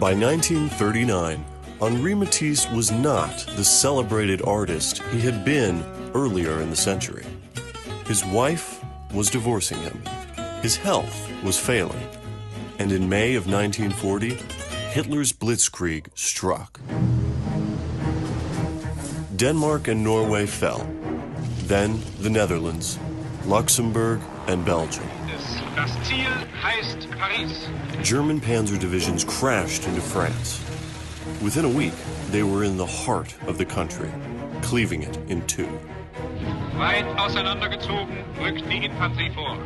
By 1939, Henri Matisse was not the celebrated artist he had been earlier in the century. His wife was divorcing him. His health was failing. And in May of 1940, Hitler's blitzkrieg struck. Denmark and Norway fell. Then the Netherlands, Luxembourg, and Belgium. Das Ziel heißt Paris. German panzer divisions crashed into France. Within a week, they were in the heart of the country, cleaving it in two. Weit auseinandergezogen rückt die Infanterie vor.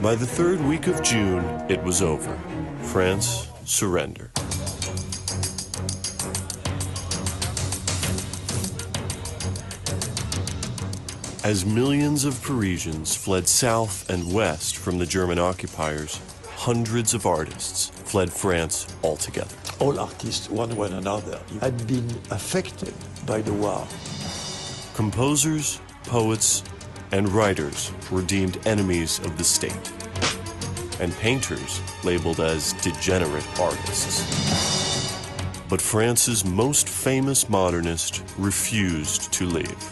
By the third week of June, it was over. France surrendered. As millions of Parisians fled south and west from the German occupiers, hundreds of artists fled France altogether. All artists, one another, had been affected by the war. Composers, poets, and writers were deemed enemies of the state, and painters labeled as degenerate artists. But France's most famous modernist refused to leave.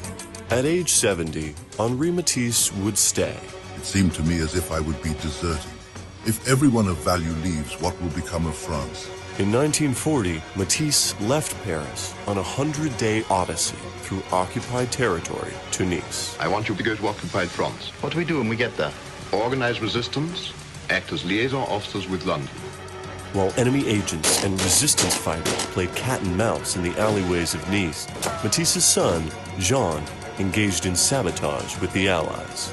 At age 70, Henri Matisse would stay. It seemed to me as if I would be deserting. If everyone of value leaves, what will become of France? In 1940, Matisse left Paris on a 100-day odyssey through occupied territory to Nice. I want you to go to occupied France. What do we do when we get there? Organize resistance, act as liaison officers with London. While enemy agents and resistance fighters played cat and mouse in the alleyways of Nice, Matisse's son, Jean, engaged in sabotage with the Allies.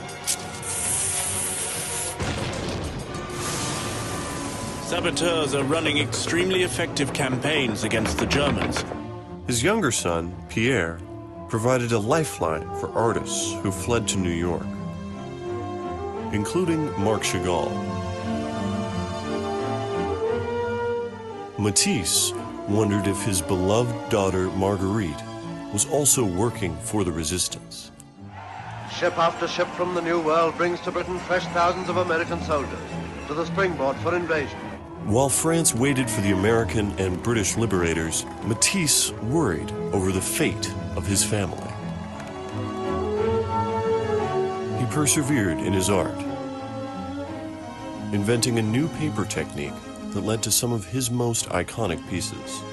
Saboteurs are running extremely effective campaigns against the Germans. His younger son, Pierre, provided a lifeline for artists who fled to New York, including Marc Chagall. Matisse wondered if his beloved daughter Marguerite was also working for the resistance. Ship after ship from the New World brings to Britain fresh thousands of American soldiers to the springboard for invasion. While France waited for the American and British liberators, Matisse worried over the fate of his family. He persevered in his art, inventing a new paper technique that led to some of his most iconic pieces.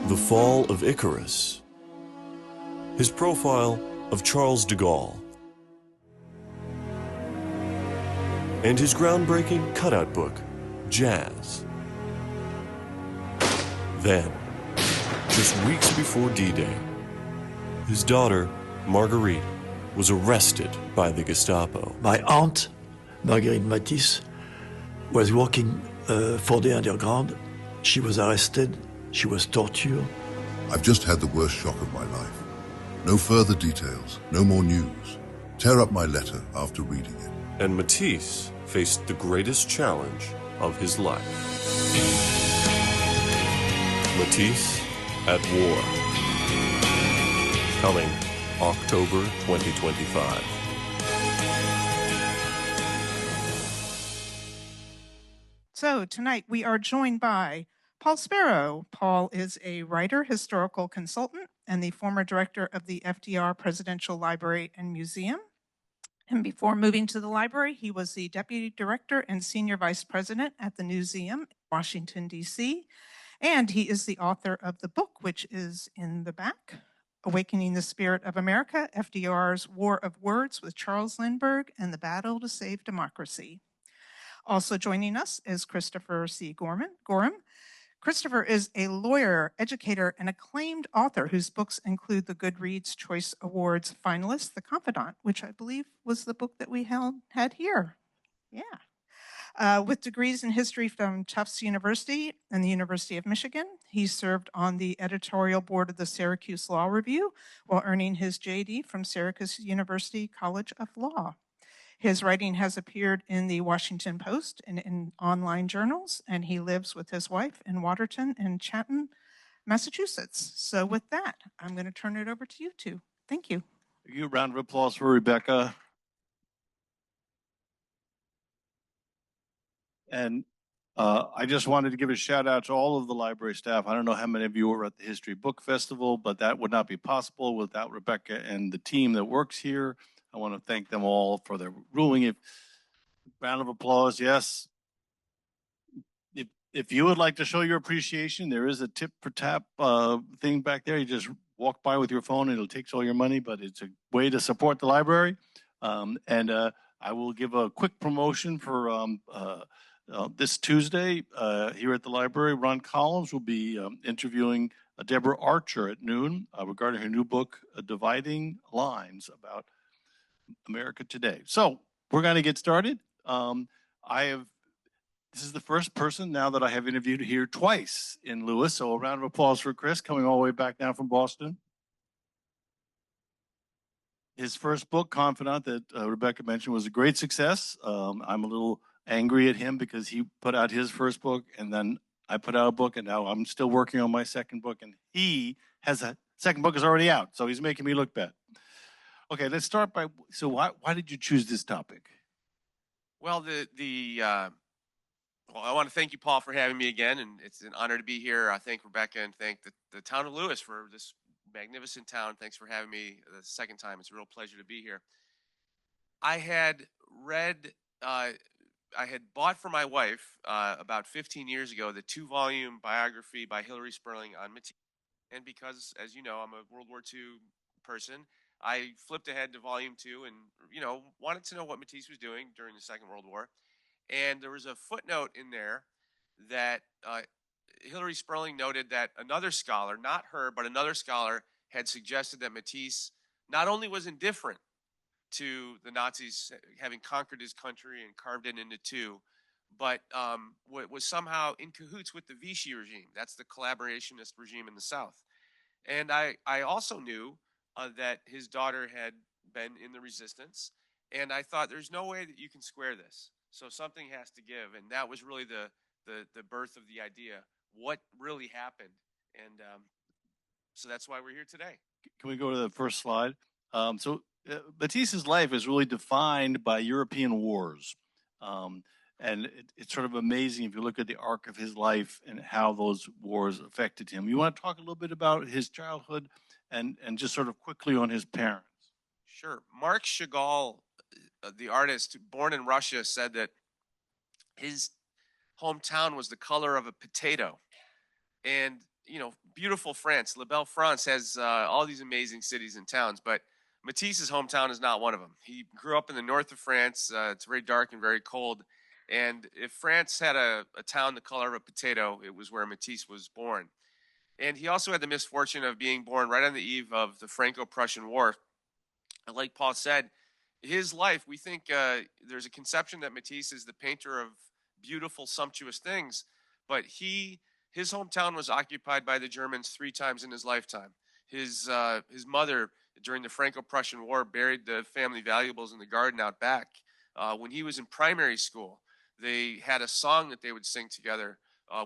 The Fall of Icarus, his profile of Charles de Gaulle, and his groundbreaking cutout book, Jazz. Then, just weeks before D-Day, his daughter, Marguerite, was arrested by the Gestapo. My aunt, Marguerite Matisse, was working for the underground. She was arrested. She was tortured. I've just had the worst shock of my life. No further details, no more news. Tear up my letter after reading it. And Matisse faced the greatest challenge of his life. Matisse at War. Coming October 2025. So tonight we are joined by Paul Sparrow. Paul is a writer, historical consultant, and the former director of the FDR Presidential Library and Museum. And before moving to the library, he was the deputy director and senior vice president at the Newseum, Washington, D.C. And he is the author of the book, which is in the back, Awakening the Spirit of America, FDR's War of Words with Charles Lindbergh and the Battle to Save Democracy. Also joining us is Christopher C. Gorham. Christopher is a lawyer, educator, and acclaimed author whose books include the Goodreads Choice Awards finalist, The Confidant, which I believe was the book that we had here. Yeah. With degrees in history from Tufts University and the University of Michigan, he served on the editorial board of the Syracuse Law Review while earning his JD from Syracuse University College of Law. His writing has appeared in the Washington Post and in online journals, and he lives with his wife in Waterton and Chatham, Massachusetts. So with that, I'm going to turn it over to you two. Thank you. Thank you. Round of applause for Rebecca. And I just wanted to give a shout out to all of the library staff. I don't know how many of you were at the History Book Festival, but that would not be possible without Rebecca and the team that works here. I want to thank them all for their ruling. Round of applause, yes. If you would like to show your appreciation, there is a tip for tap thing back there. You just walk by with your phone and it'll take all your money, but it's a way to support the library. I will give a quick promotion for this Tuesday here at the library. Ron Collins will be interviewing Deborah Archer at noon regarding her new book, Dividing Lines, about America today. So we're going to get started. This is the first person now that I have interviewed here twice in Lewis. So a round of applause for Chris, coming all the way back down from Boston. His first book, Confidant, that Rebecca mentioned, was a great success. I'm a little angry at him because he put out his first book and then I put out a book, and now I'm still working on my second book, and he has a second book is already out. So he's making me look bad. Okay, let's start by, so why did you choose this topic? Well, well, I want to thank you, Paul, for having me again, and it's an honor to be here. I thank Rebecca and thank the town of Lewis for this magnificent town. Thanks for having me the second time. It's a real pleasure to be here. I had bought for my wife about 15 years ago the 2-volume biography by Henri Sparrow on Matisse. And because, as you know, I'm a World War II person, I flipped ahead to volume 2 and, wanted to know what Matisse was doing during the Second World War. And there was a footnote in there that Henri Sparrow noted that another scholar, not her, but another scholar, had suggested that Matisse not only was indifferent to the Nazis having conquered his country and carved it into two, but was somehow in cahoots with the Vichy regime. That's the collaborationist regime in the South. And I also knew that his daughter had been in the resistance, and I thought there's no way that you can square this. So something has to give, and that was really the birth of the idea. What really happened? And so that's why we're here today. Can we go to the first slide? Matisse's life is really defined by European wars. And it's sort of amazing if you look at the arc of his life and how those wars affected him. You want to talk a little bit about his childhood and just sort of quickly on his parents? Sure. Marc Chagall, the artist born in Russia, said that his hometown was the color of a potato. And, beautiful France, La Belle France, has all these amazing cities and towns, but Matisse's hometown is not one of them. He grew up in the north of France. It's very dark and very cold. And if France had a town the color of a potato, it was where Matisse was born. And he also had the misfortune of being born right on the eve of the Franco-Prussian War. And like Paul said, his life, we think there's a conception that Matisse is the painter of beautiful, sumptuous things, but his hometown was occupied by the Germans 3 times in his lifetime. His mother, during the Franco-Prussian War, buried the family valuables in the garden out back. When he was in primary school, they had a song that they would sing together.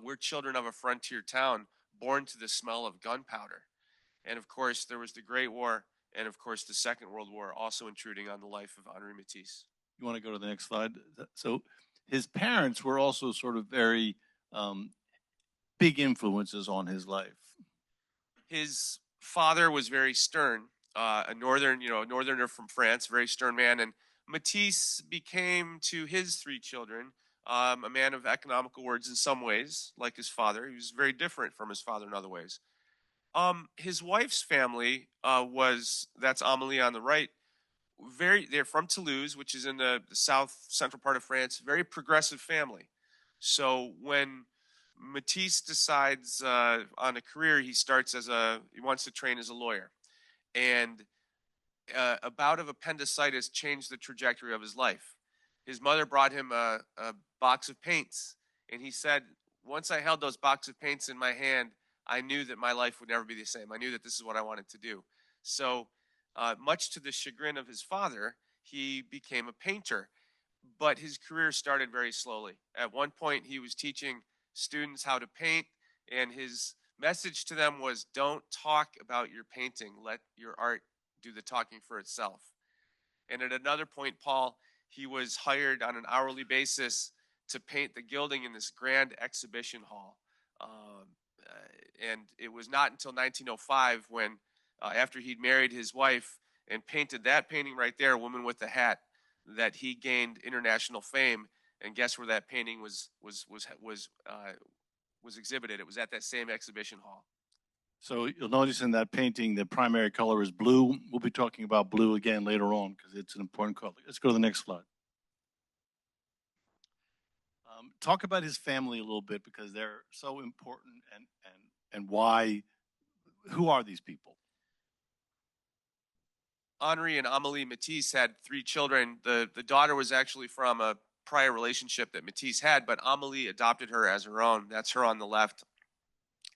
We're children of a frontier town, born to the smell of gunpowder. And of course, there was the Great War, and of course, the Second World War, also intruding on the life of Henri Matisse. You want to go to the next slide? So his parents were also sort of very big influences on his life. His father was very stern, a northerner from France, very stern man, and Matisse became, to his 3 children, a man of economical words in some ways, like his father. He was very different from his father in other ways. His wife's family that's Amélie on the right, they're from Toulouse, which is in the south central part of France, very progressive family. So when Matisse decides on a career, he wants to train as a lawyer. And a bout of appendicitis changed the trajectory of his life. His mother brought him a box of paints, and he said, once I held those box of paints in my hand, I knew that my life would never be the same. I knew that this is what I wanted to do. So much to the chagrin of his father, he became a painter, but his career started very slowly. At one point, he was teaching students how to paint, and his message to them was, don't talk about your painting, let your art do the talking for itself. And at another point, Paul, he was hired on an hourly basis to paint the gilding in this grand exhibition hall. And it was not until 1905 when, after he'd married his wife and painted that painting right there, Woman with the Hat, that he gained international fame. And guess where that painting was exhibited? It was at that same exhibition hall. So you'll notice in that painting, the primary color is blue. We'll be talking about blue again later on because it's an important color. Let's go to the next slide. Talk about his family a little bit because they're so important, and why. Who are these people? Henri and Amélie Matisse had 3 children. The daughter was actually from a prior relationship that Matisse had, but Amélie adopted her as her own. That's her on the left.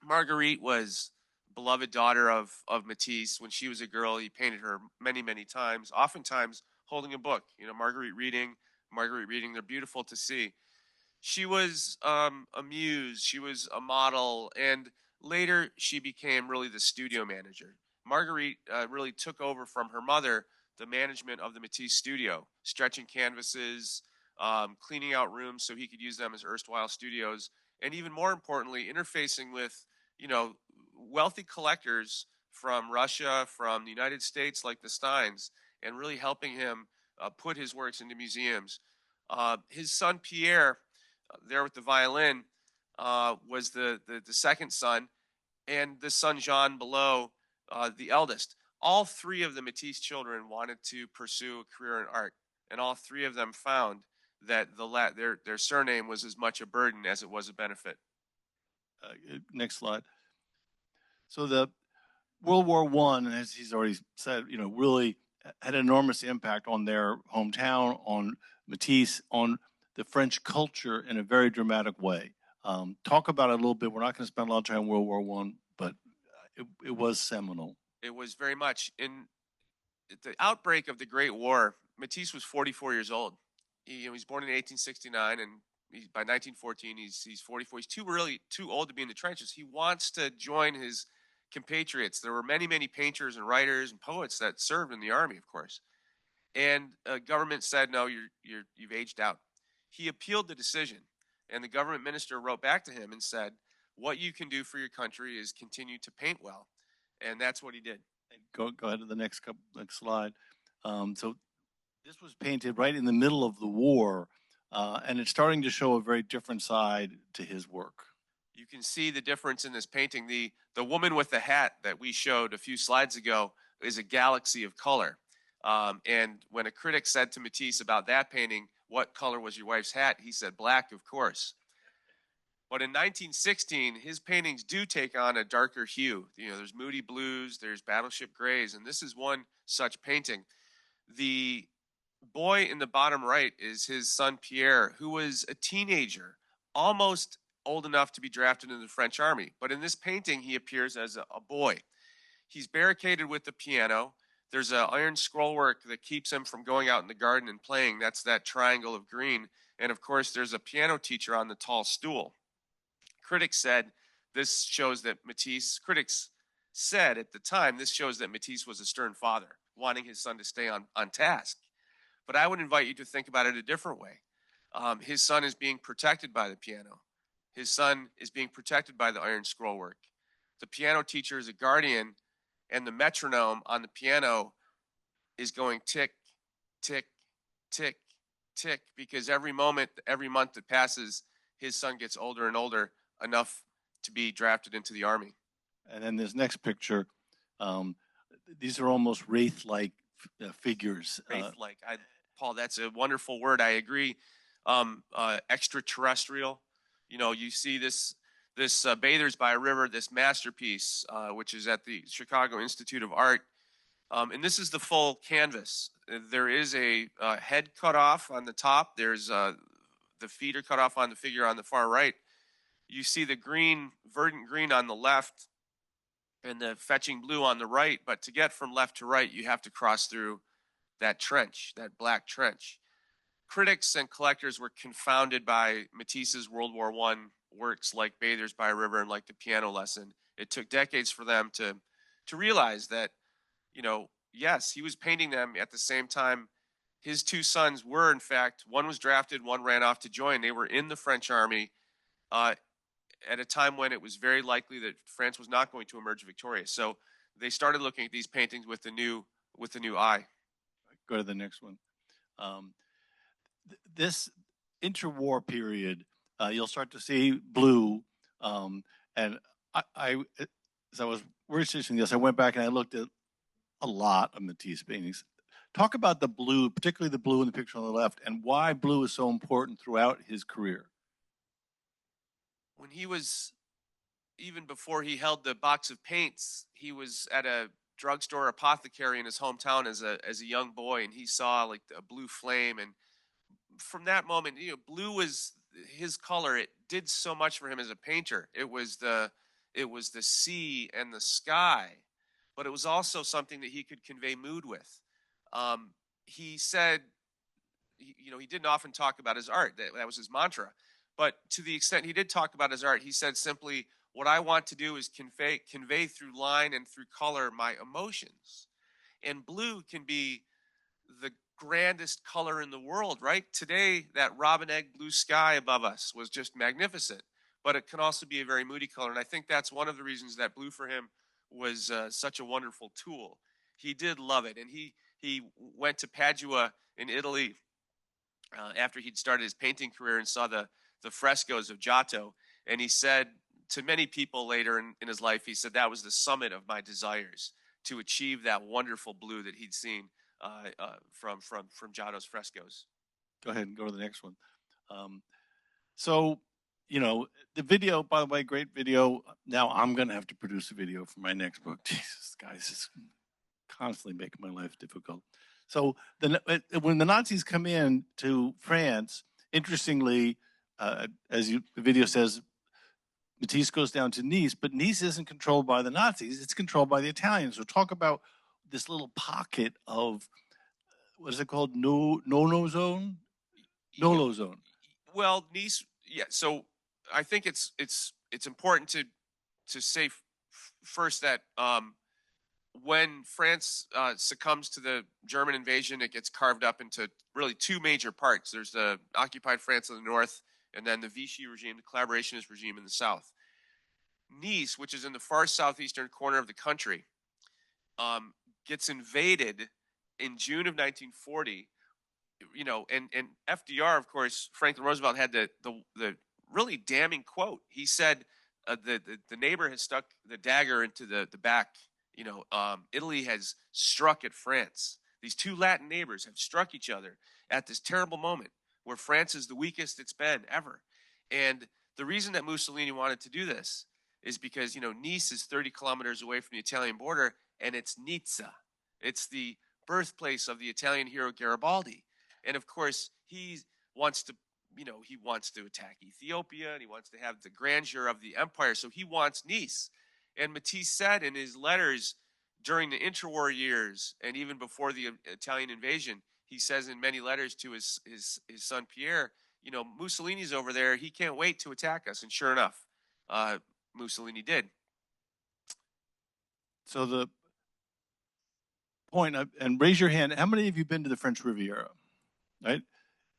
Marguerite was beloved daughter of Matisse. When she was a girl, he painted her many, many times, oftentimes holding a book. You know, Marguerite reading. They're beautiful to see. She was a muse. She was a model. And later, she became really the studio manager. Marguerite really took over from her mother the management of the Matisse studio, stretching canvases, cleaning out rooms so he could use them as erstwhile studios, and even more importantly, interfacing with, you know, wealthy collectors from Russia, from the United States, like the Steins, and really helping him put his works into museums. His son Pierre, there with the violin, was the second son, and the son Jean below, the eldest. All 3 of the Matisse children wanted to pursue a career in art, and all 3 of them found that their surname was as much a burden as it was a benefit. Next slide. So the World War I, as he's already said, you know, really had an enormous impact on their hometown, on Matisse, on the French culture in a very dramatic way. Talk about it a little bit. We're not going to spend a lot of time on World War I, but it was seminal. It was very much. In the outbreak of the Great War, Matisse was 44 years old. He was born in 1869, and by 1914, he's 44. He's too old to be in the trenches. He wants to join his compatriots. There were many, many painters and writers and poets that served in the army, of course. And government said, no, you've aged out. He appealed the decision, and the government minister wrote back to him and said, what you can do for your country is continue to paint well. And that's what he did. Go ahead to the next slide. So this was painted right in the middle of the war, and it's starting to show a very different side to his work. You can see the difference in this painting. The woman with the hat that we showed a few slides ago is a galaxy of color. And when a critic said to Matisse about that painting, what color was your wife's hat? He said, black, of course. But in 1916, his paintings do take on a darker hue. You know, there's moody blues, there's battleship grays, and this is one such painting. The boy in the bottom right is his son Pierre, who was a teenager, almost old enough to be drafted into the French army. But in this painting, he appears as a boy. He's barricaded with the piano. There's an iron scrollwork that keeps him from going out in the garden and playing. That's that triangle of green. And of course, there's a piano teacher on the tall stool. Critics said this shows that Matisse, critics said at the time, this shows that Matisse was a stern father, wanting his son to stay on task. But I would invite you to think about it a different way. His son is being protected by the piano. His son is being protected by the iron scrollwork. The piano teacher is a guardian, and the metronome on the piano is going tick, tick, tick, tick, because every moment, every month that passes, his son gets older and older, enough to be drafted into the army. And then this next picture, these are almost wraith-like figures. Wraith-like. Paul, that's a wonderful word. I agree. Extraterrestrial. You know, you see this Bathers by a River, this masterpiece, which is at the Chicago Institute of Art. And this is the full canvas. There is a head cut off on the top. There's the feet are cut off on the figure on the far right. You see the green, verdant green on the left and the fetching blue on the right. But to get from left to right, you have to cross through that trench, that black trench. Critics and collectors were confounded by Matisse's World War I works like Bathers by a River and like the Piano Lesson. It took decades for them to realize that, you know, yes, he was painting them at the same time his two sons were, in fact, one was drafted, one ran off to join. They were in the French army at a time when it was very likely that France was not going to emerge victorious. So they started looking at these paintings with the new eye. Go to the next one. This interwar period, you'll start to see blue. And I, as I was researching this, I went back and I looked at a lot of Matisse paintings. Talk about the blue, particularly the blue in the picture on the left, and why blue is so important throughout his career. When he was, even before he held the box of paints, he was at a drugstore apothecary in his hometown as a young boy, and he saw like a blue flame. And from that moment, blue was his color. It did so much for him as a painter. It was the sea and the sky, but it was also something that he could convey mood with. He said, he didn't often talk about his art. That was his mantra. But to the extent he did talk about his art, he said simply, what I want to do is convey through line and through color my emotions. And blue can be the grandest color in the world, right? Today, that robin egg blue sky above us was just magnificent, but it can also be a very moody color. And I think that's one of the reasons that blue for him was such a wonderful tool. He did love it. And he went to Padua in Italy after he'd started his painting career and saw the frescoes of Giotto. And he said to many people later in his life, he said, that was the summit of my desires, to achieve that wonderful blue that he'd seen from Giotto's frescoes. Go ahead and go to the next one. So, the video, by the way, great video. Now I'm going to have to produce a video for my next book. Jesus, guys, it's constantly making my life difficult. So when the Nazis come in to France, interestingly, as the video says, Matisse goes down to Nice, but Nice isn't controlled by the Nazis. It's controlled by the Italians. So talk about this little pocket of, what is it called? No-no zone? No-no zone. Well, Nice, yeah. So I think it's important to say first that when France succumbs to the German invasion, it gets carved up into really two major parts. There's the occupied France in the north, and then the Vichy regime, the collaborationist regime in the south. Nice, which is in the far southeastern corner of the country, gets invaded in June of 1940. And FDR, of course, Franklin Roosevelt had the really damning quote. He said, the neighbor has stuck the dagger into the back. Italy has struck at France. These two Latin neighbors have struck each other at this terrible moment where France is the weakest it's been ever. And the reason that Mussolini wanted to do this is because, Nice is 30 kilometers away from the Italian border, and it's Nizza. It's the birthplace of the Italian hero Garibaldi. And of course, he wants to attack Ethiopia, and he wants to have the grandeur of the empire. So he wants Nice. And Matisse said in his letters during the interwar years, and even before the Italian invasion, he says in many letters to his son Pierre, Mussolini's over there. He can't wait to attack us. And sure enough, Mussolini did. So the point, and raise your hand, how many of you been to the French Riviera? Right?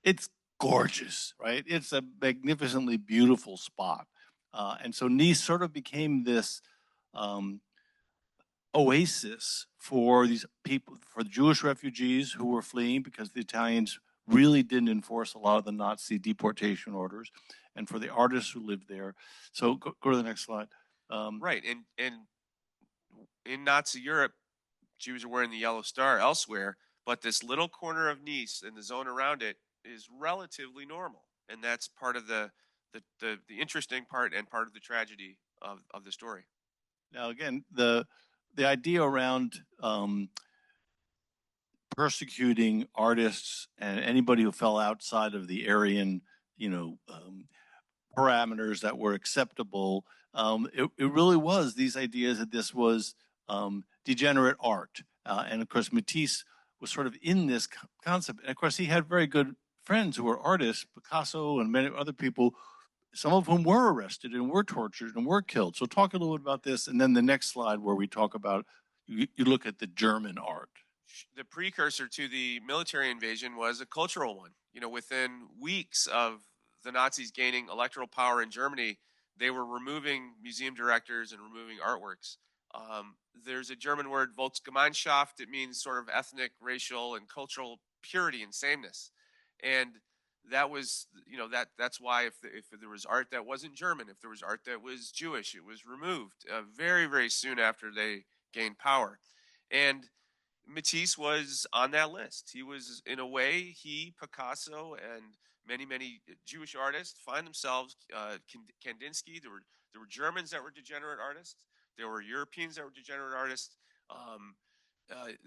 It's gorgeous, right? It's a magnificently beautiful spot. And so Nice sort of became this oasis for these people, for the Jewish refugees who were fleeing because the Italians really didn't enforce a lot of the Nazi deportation orders, and for the artists who lived there. So go to the next slide. Right, and in Nazi Europe, Jews are wearing the yellow star elsewhere, but this little corner of Nice and the zone around it is relatively normal, and that's part of the interesting part and part of the tragedy of the story. Now, again, the idea around persecuting artists and anybody who fell outside of the Aryan, parameters that were acceptable, it really was these ideas that this was degenerate art. And of course, Matisse was sort of in this concept. And of course, he had very good friends who were artists, Picasso and many other people, some of whom were arrested and were tortured and were killed. So talk a little bit about this. And then the next slide where we talk about, you look at the German art. the precursor to the military invasion was a cultural one. You know, within weeks of the Nazis gaining electoral power in Germany, they were removing museum directors and removing artworks. There's a German word, Volksgemeinschaft. It means sort of ethnic, racial, and cultural purity and sameness. And that was, you know, that's why if there was art that wasn't German, if there was art that was Jewish, it was removed very, very soon after they gained power. And Matisse was on that list. He was, in a way, Picasso, and many, many Jewish artists find themselves, Kandinsky, there were Germans that were degenerate artists. There were Europeans that were degenerate artists.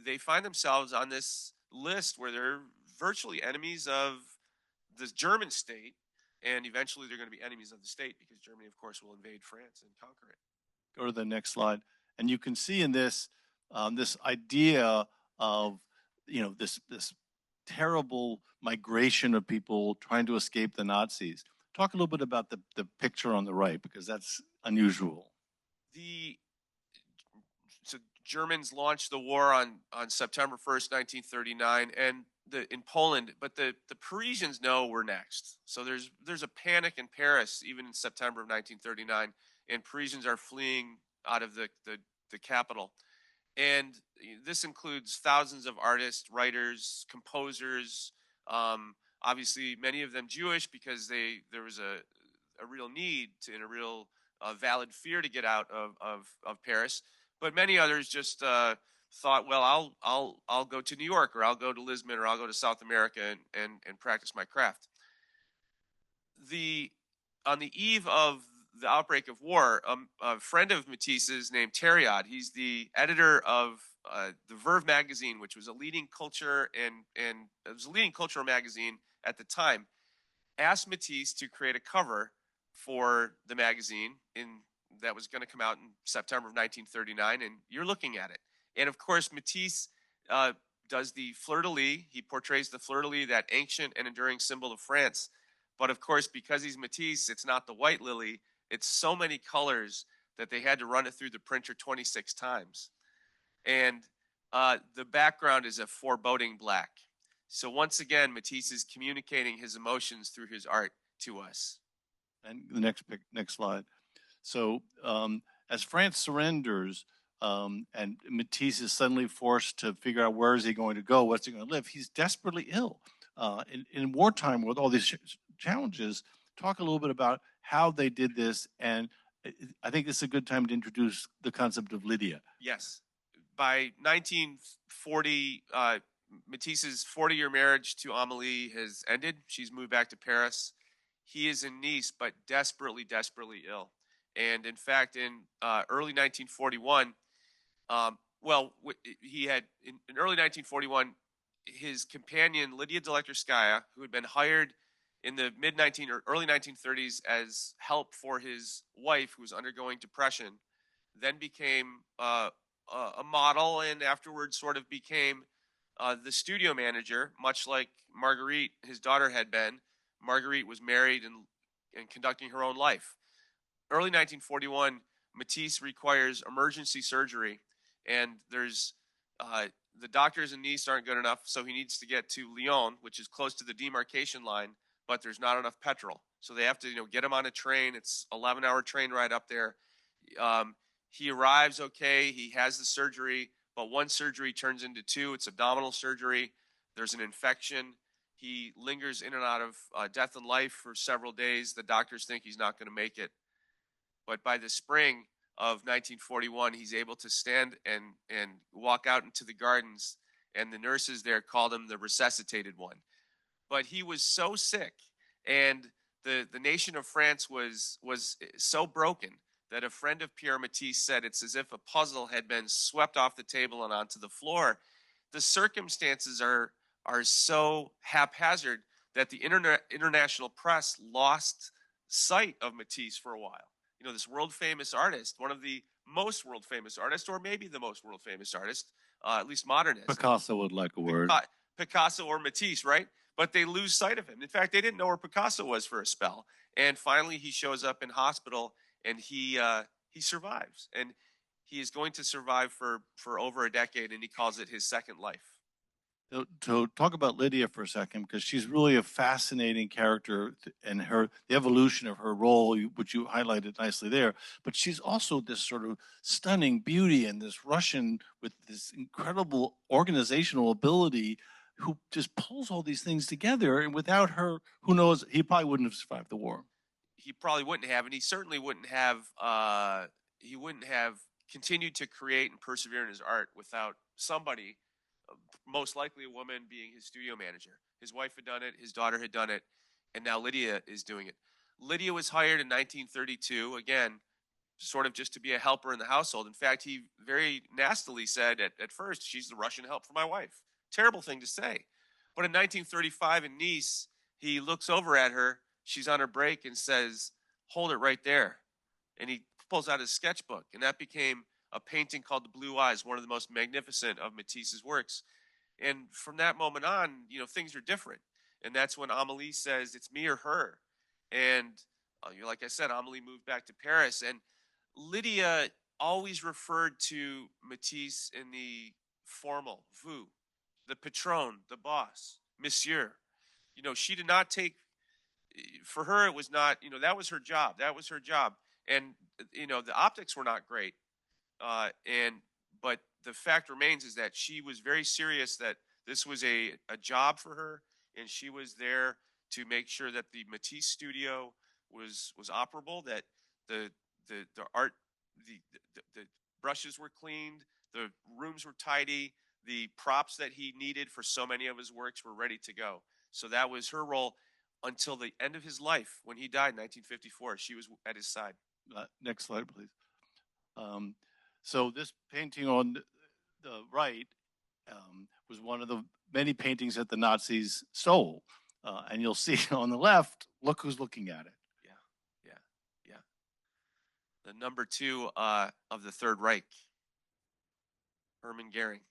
They find themselves on this list where they're virtually enemies of the German state, and eventually they're going to be enemies of the state because Germany, of course, will invade France and conquer it. Go to the next slide. And you can see in this, this idea of, you know, this terrible migration of people trying to escape the Nazis. Talk a little bit about the picture on the right, because that's unusual. So Germans launched the war on September 1st, 1939, and in Poland, but the Parisians know we're next. So there's a panic in Paris even in September of 1939, and Parisians are fleeing out of the capital. And this includes thousands of artists, writers, composers, obviously many of them Jewish, because there was a real need and a real valid fear to get out of Paris. But many others just thought, well, I'll go to New York, or I'll go to Lisbon, or I'll go to South America and practice my craft. On the eve of the outbreak of war, a friend of Matisse's named Thériault, he's the editor of the Verve magazine, which was a leading culture and it was a leading cultural magazine at the time, asked Matisse to create a cover for the magazine that was going to come out in September of 1939, and you're looking at it. And of course, Matisse does the fleur-de-lis. He portrays the fleur-de-lis, that ancient and enduring symbol of France. But of course, because he's Matisse, it's not the white lily. It's so many colors that they had to run it through the printer 26 times. And the background is a foreboding black. So once again, Matisse is communicating his emotions through his art to us. And the next slide. So as France surrenders, and Matisse is suddenly forced to figure out where is he going to go, what's he going to live, he's desperately ill. In wartime, with all these challenges, talk a little bit about how they did this, and I think this is a good time to introduce the concept of Lydia. Yes. By 1940, Matisse's 40-year marriage to Amélie has ended. She's moved back to Paris. He is in Nice, but desperately, desperately ill. And in fact, in early 1941, he had, in early 1941, his companion, Lydia Delectorskaya, who had been hired in the early 1930s as help for his wife, who was undergoing depression, then became a model, and afterwards sort of became the studio manager, much like Marguerite, his daughter, had been. Marguerite was married and conducting her own life. Early 1941, Matisse requires emergency surgery, and there's the doctors in Nice aren't good enough, so he needs to get to Lyon, which is close to the demarcation line, but there's not enough petrol. So they have to, get him on a train. It's an 11-hour train ride up there. He arrives okay. He has the surgery, but one surgery turns into two. It's abdominal surgery. There's an infection. He lingers in and out of death and life for several days. The doctors think he's not going to make it. But by the spring of 1941, he's able to stand and walk out into the gardens, and the nurses there called him the resuscitated one. But he was so sick, and the nation of France was so broken that a friend of Pierre Matisse said it's as if a puzzle had been swept off the table and onto the floor. The circumstances are so haphazard that the international press lost sight of Matisse for a while. This world-famous artist, one of the most world-famous artists, or maybe the most world-famous artist, at least modernist. Picasso would like a word. Picasso or Matisse, right? But they lose sight of him. In fact, they didn't know where Picasso was for a spell. And finally, he shows up in hospital, and he survives. And he is going to survive for over a decade, and he calls it his second life. To talk about Lydia for a second, because she's really a fascinating character, and the evolution of her role, which you highlighted nicely there. But she's also this sort of stunning beauty and this Russian with this incredible organizational ability, who just pulls all these things together. And without her, who knows? He probably wouldn't have survived the war. He probably wouldn't have, and he certainly wouldn't have. He wouldn't have continued to create and persevere in his art without somebody, most likely a woman, being his studio manager. His wife had done it, his daughter had done it, and now Lydia is doing it. Lydia was hired in 1932, again, sort of just to be a helper in the household. In fact, he very nastily said at first, she's the Russian help for my wife. Terrible thing to say. But in 1935 in Nice, he looks over at her, she's on her break, and says, hold it right there. And he pulls out his sketchbook, and that became a painting called The Blue Eyes, one of the most magnificent of Matisse's works. And from that moment on, things are different. And that's when Amélie says, it's me or her. And like I said, Amélie moved back to Paris. And Lydia always referred to Matisse in the formal, vous, the patron, the boss, monsieur. She did not take, for her, it was not, that was her job. That was her job. And, the optics were not great. But the fact remains is that she was very serious that this was a job for her, and she was there to make sure that the Matisse studio was operable, that the art, the brushes were cleaned, the rooms were tidy, the props that he needed for so many of his works were ready to go. So that was her role until the end of his life. When he died in 1954, she was at his side. Next slide, please. So this painting on the right was one of the many paintings that the Nazis stole. And you'll see on the left, look who's looking at it. Yeah. The number 2 of the Third Reich, Hermann Goering.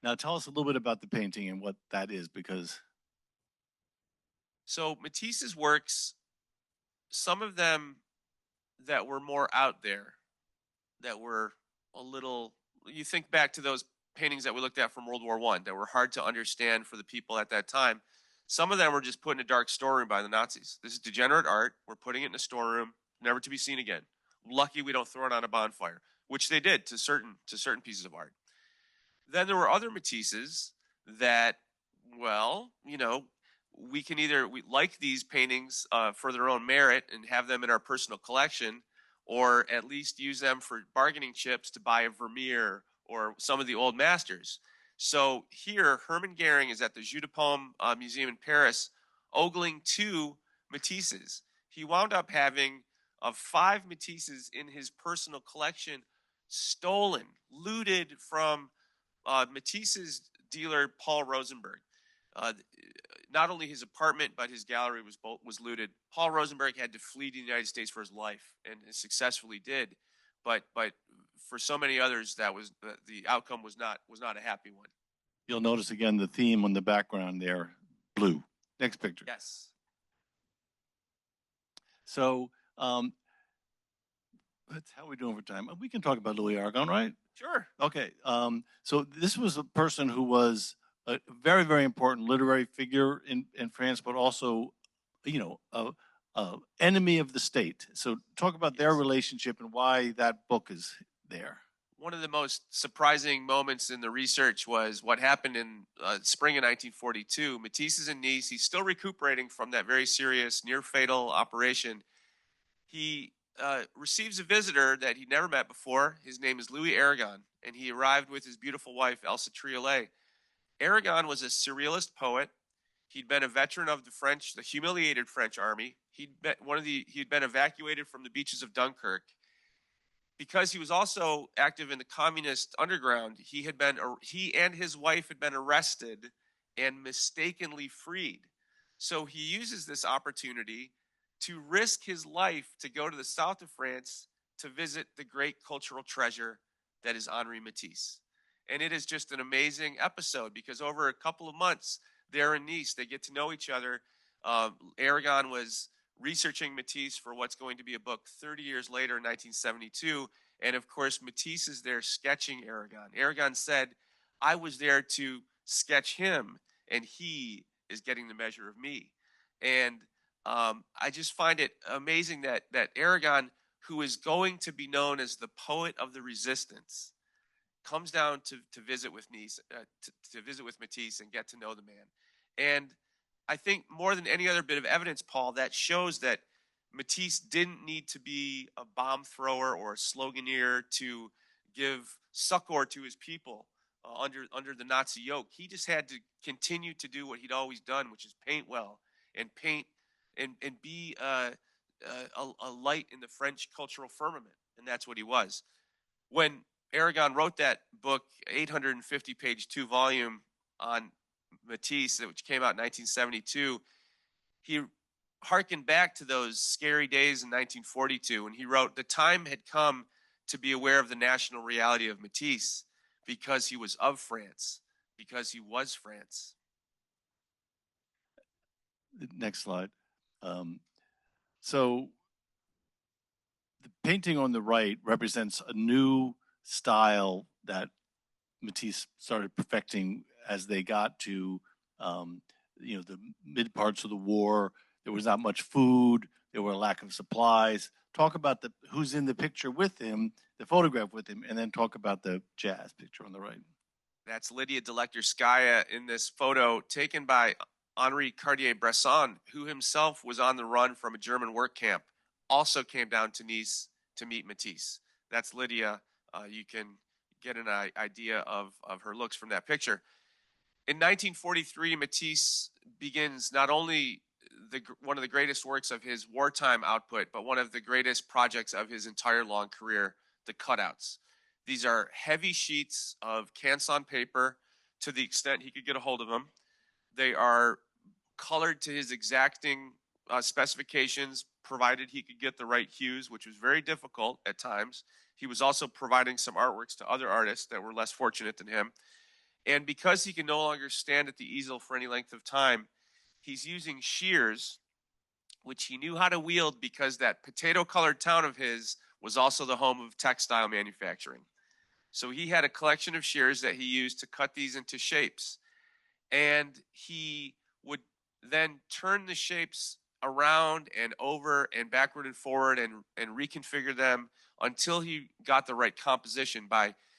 Now tell us a little bit about the painting and what that is, because... So Matisse's works, some of them that were more out there, that were a little, you think back to those paintings that we looked at from World War I that were hard to understand for the people at that time. Some of them were just put in a dark storeroom by the Nazis. This is degenerate art. We're putting it in a storeroom, never to be seen again. Lucky we don't throw it on a bonfire, which they did to certain pieces of art. Then there were other Matisses that, well, we can either like these paintings for their own merit and have them in our personal collection, or at least use them for bargaining chips to buy a Vermeer or some of the old masters. So here, Hermann Goering is at the Jeu de Paume Museum in Paris, ogling 2 Matisses. He wound up having 5 Matisses in his personal collection stolen, looted from Matisse's dealer, Paul Rosenberg. Not only his apartment, but his gallery was looted. Paul Rosenberg had to flee to the United States for his life, and successfully did. But for so many others, that was the outcome was not a happy one. You'll notice again the theme on the background there, blue. Next picture. Yes. So that's how we doing for time. We can talk about Louis Aragon, right? Sure. Okay. So this was a person who was a very, very important literary figure in France, but also, a enemy of the state. So talk about their relationship and why that book is there. One of the most surprising moments in the research was what happened in spring of 1942. Matisse is in Nice. He's still recuperating from that very serious, near-fatal operation. He receives a visitor that he'd never met before. His name is Louis Aragon, and he arrived with his beautiful wife, Elsa Triolet. Aragon was a surrealist poet. He'd been a veteran of the humiliated French army. He'd been evacuated from the beaches of Dunkirk. Because he was also active in the communist underground, he and his wife had been arrested and mistakenly freed. So he uses this opportunity to risk his life to go to the south of France to visit the great cultural treasure that is Henri Matisse. And it is just an amazing episode because over a couple of months there in Nice, they get to know each other. Aragon was researching Matisse for what's going to be a book 30 years later in 1972. And of course, Matisse is there sketching Aragon. Aragon said, I was there to sketch him, and he is getting the measure of me. And I just find it amazing that Aragon, who is going to be known as the poet of the resistance, comes down to visit with Nice, to visit with Matisse and get to know the man. And I think more than any other bit of evidence, Paul, that shows that Matisse didn't need to be a bomb thrower or a sloganeer to give succor to his people under the Nazi yoke. He just had to continue to do what he'd always done, which is paint well and paint and be a light in the French cultural firmament. And that's what he was. When Aragon wrote that book, 850-page 2-volume on Matisse, which came out in 1972, he harkened back to those scary days in 1942, and he wrote, "The time had come to be aware of the national reality of Matisse because he was of France, because he was France." Next slide. So the painting on the right represents a new style that Matisse started perfecting as they got to the mid parts of the war. There was not much food. There were a lack of supplies. Talk about who's in the picture with him, the photograph with him, and then talk about the jazz picture on the right. That's Lydia Delectorskaya in this photo taken by Henri Cartier-Bresson, who himself was on the run from a German work camp, also came down to Nice to meet Matisse. That's Lydia. You can get an idea of her looks from that picture. In 1943, Matisse begins not only one of the greatest works of his wartime output, but one of the greatest projects of his entire long career, the cutouts. These are heavy sheets of canson paper to the extent he could get a hold of them. They are colored to his exacting specifications, provided he could get the right hues, which was very difficult at times. He was also providing some artworks to other artists that were less fortunate than him. And because he can no longer stand at the easel for any length of time, he's using shears, which he knew how to wield because that potato-colored town of his was also the home of textile manufacturing. So he had a collection of shears that he used to cut these into shapes. And he would then turn the shapes around and over and backward and forward and reconfigure them until he got the right composition.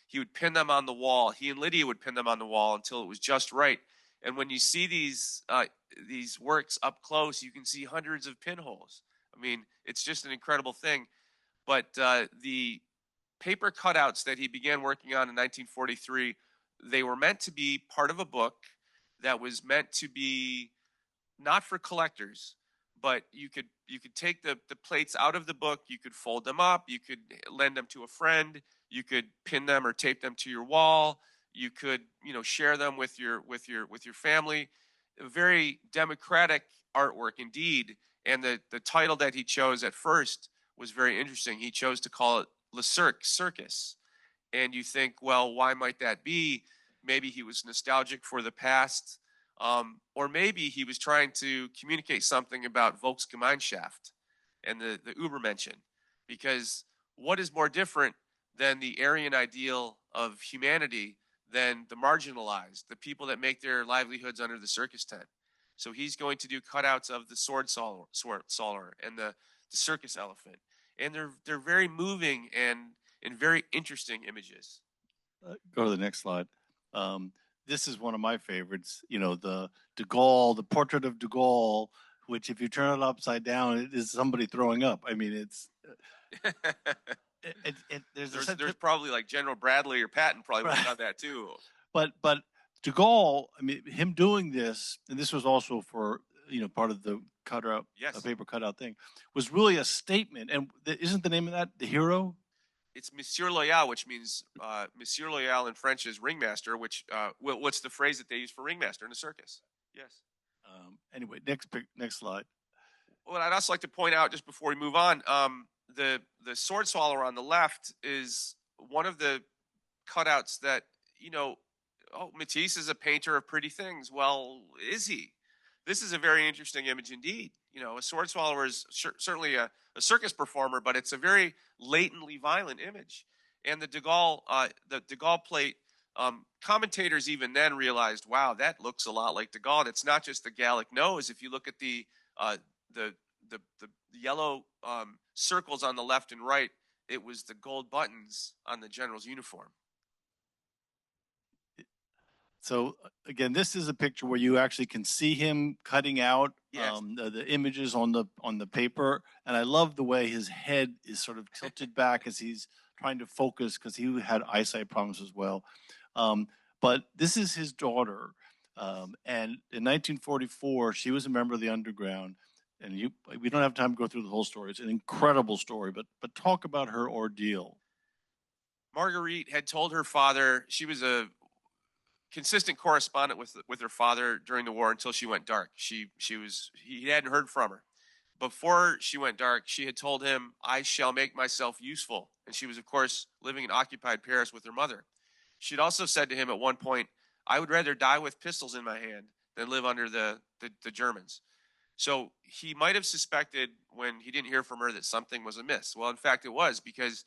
He would pin them on the wall. He and Lydia would pin them on the wall until it was just right. And when you see these works up close, you can see hundreds of pinholes. I mean, it's just an incredible thing. But the paper cutouts that he began working on in 1943, they were meant to be part of a book that was meant to be not for collectors, but you could take the plates out of the book, you could fold them up, you could lend them to a friend, you could pin them or tape them to your wall, you could share them with your family. A very democratic artwork indeed. And the title that he chose at first was very interesting. He chose to call it Le Circus. And you think, well, why might that be? Maybe he was nostalgic for the past, or maybe he was trying to communicate something about Volksgemeinschaft and the Übermenschen. Because what is more different than the Aryan ideal of humanity than the marginalized, the people that make their livelihoods under the circus tent? So he's going to do cutouts of the sword solar and the circus elephant. And they're very moving and very interesting images. Go to the next slide. This is one of my favorites. The De Gaulle, the portrait of De Gaulle, which if you turn it upside down, it is somebody throwing up. I mean, it's there's probably like General Bradley or Patton probably would have done that too. But De Gaulle, I mean, him doing this, and this was also for part of the cutout, yes, paper cutout thing, was really a statement. And isn't the name of that The Hero? It's Monsieur Loyal, which means Monsieur Loyal in French is ringmaster, which what's the phrase that they use for ringmaster in a circus? Yes. Anyway, next slide. Well, I'd also like to point out just before we move on, the sword swallower on the left is one of the cutouts that Matisse is a painter of pretty things. Well, is he? This is a very interesting image indeed. A sword swallower is certainly a circus performer, but it's a very latently violent image. And the De Gaulle plate Commentators even then realized, wow, that looks a lot like de Gaulle. It's not just the Gallic nose. If you look at the yellow circles on the left and right, it was the gold buttons on the general's uniform. So again, this is a picture where you actually can see him cutting out Yes. the images on the paper, and I love the way his head is sort of tilted back as he's trying to focus, because he had eyesight problems as well. But this is his daughter, and in 1944, she was a member of the Underground. And we don't have time to go through the whole story. It's an incredible story, but talk about her ordeal. Marguerite had told her father, she was a consistent correspondent with her father during the war until she went dark. He hadn't heard from her. Before she went dark, she had told him, I shall make myself useful. And she was, of course, living in occupied Paris with her mother. She'd also said to him at one point, I would rather die with pistols in my hand than live under the Germans. So he might have suspected when he didn't hear from her that something was amiss. Well, in fact, it was, because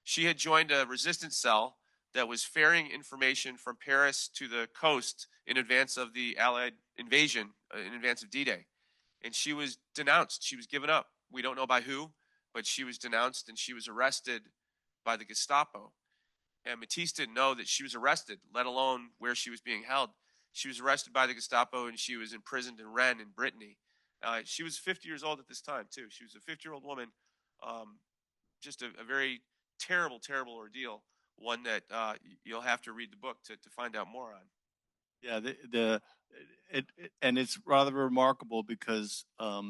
she had joined a resistance cell that was ferrying information from Paris to the coast in advance of the Allied invasion, in advance of D-Day. And she was denounced. She was given up. We don't know by who, but she was denounced, and she was arrested by the Gestapo. And Matisse didn't know that she was arrested, let alone where she was being held. She was arrested by the Gestapo, and she was imprisoned in Rennes in Brittany. She was 50 years old at this time, too. She was a 50-year-old woman. Just a very terrible, terrible ordeal, one that you'll have to read the book to find out more on. Yeah, and it's rather remarkable because a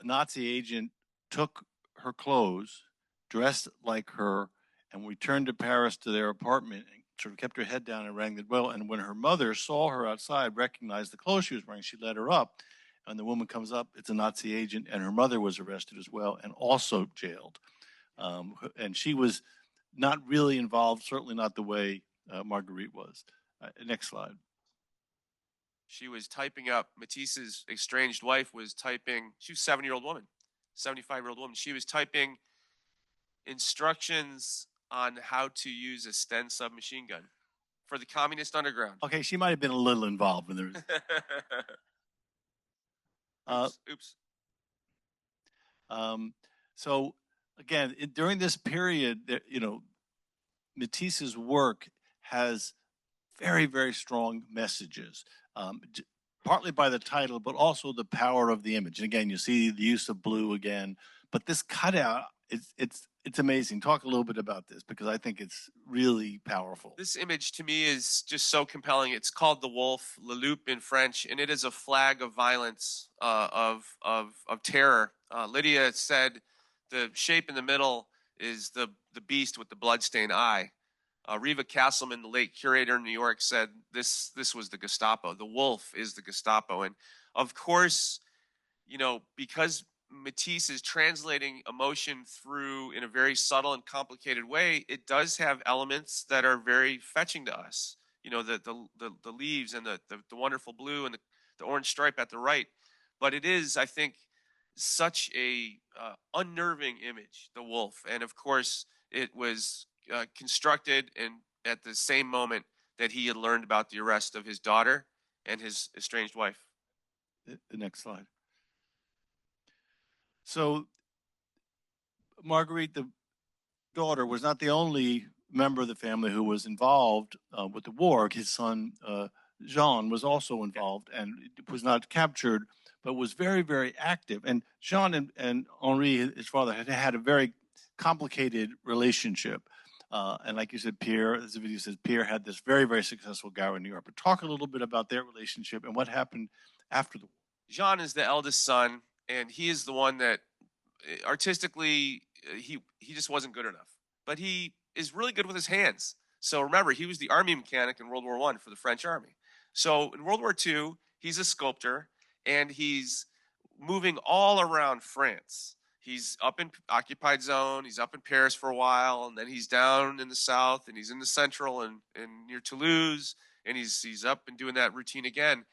Nazi agent took her clothes, dressed like her, and returned to Paris to their apartment and sort of kept her head down and rang the bell. And when her mother saw her outside, recognized the clothes she was wearing, she let her up. And the woman comes up, it's a Nazi agent, and her mother was arrested as well and also jailed. And she was not really involved, certainly not the way Marguerite was. Next slide. She was typing up, Matisse's estranged wife was typing, she was a 70-year-old woman, 75-year-old woman. She was typing instructions on how to use a Sten submachine gun for the communist underground. Okay, she might have been a little involved when there was... Oops. So again, during this period, Matisse's work has very, very strong messages, partly by the title, but also the power of the image. And again, you see the use of blue again, but this cutout, it's amazing. Talk a little bit about this, because I think it's really powerful. This image to me is just so compelling. It's called the wolf, le loup in French, and it is a flag of violence, of terror. Lydia said the shape in the middle is the beast with the bloodstained eye. Reva Castleman, the late curator in New York, said this was the Gestapo. The wolf is the Gestapo. And of course, because Matisse is translating emotion through in a very subtle and complicated way, it does have elements that are very fetching to us. The leaves and the wonderful blue and the orange stripe at the right. But it is, I think, such a unnerving image, the wolf. And of course, it was constructed at the same moment that he had learned about the arrest of his daughter and his estranged wife. The next slide. So Marguerite, the daughter, was not the only member of the family who was involved with the war. His son, Jean, was also involved and was not captured, but was very, very active. And Jean and Henri, his father, had a very complicated relationship. And like you said, Pierre, as the video says, Pierre had this very, very successful guy in New York. But talk a little bit about their relationship and what happened after the war. Jean is the eldest son, and he is the one that artistically, he just wasn't good enough. But he is really good with his hands. So remember, he was the army mechanic in World War I for the French army. So in World War II, he's a sculptor, and he's moving all around France. He's up in occupied zone, he's up in Paris for a while, and then he's down in the south, and he's in the central and near Toulouse, and he's up and doing that routine again.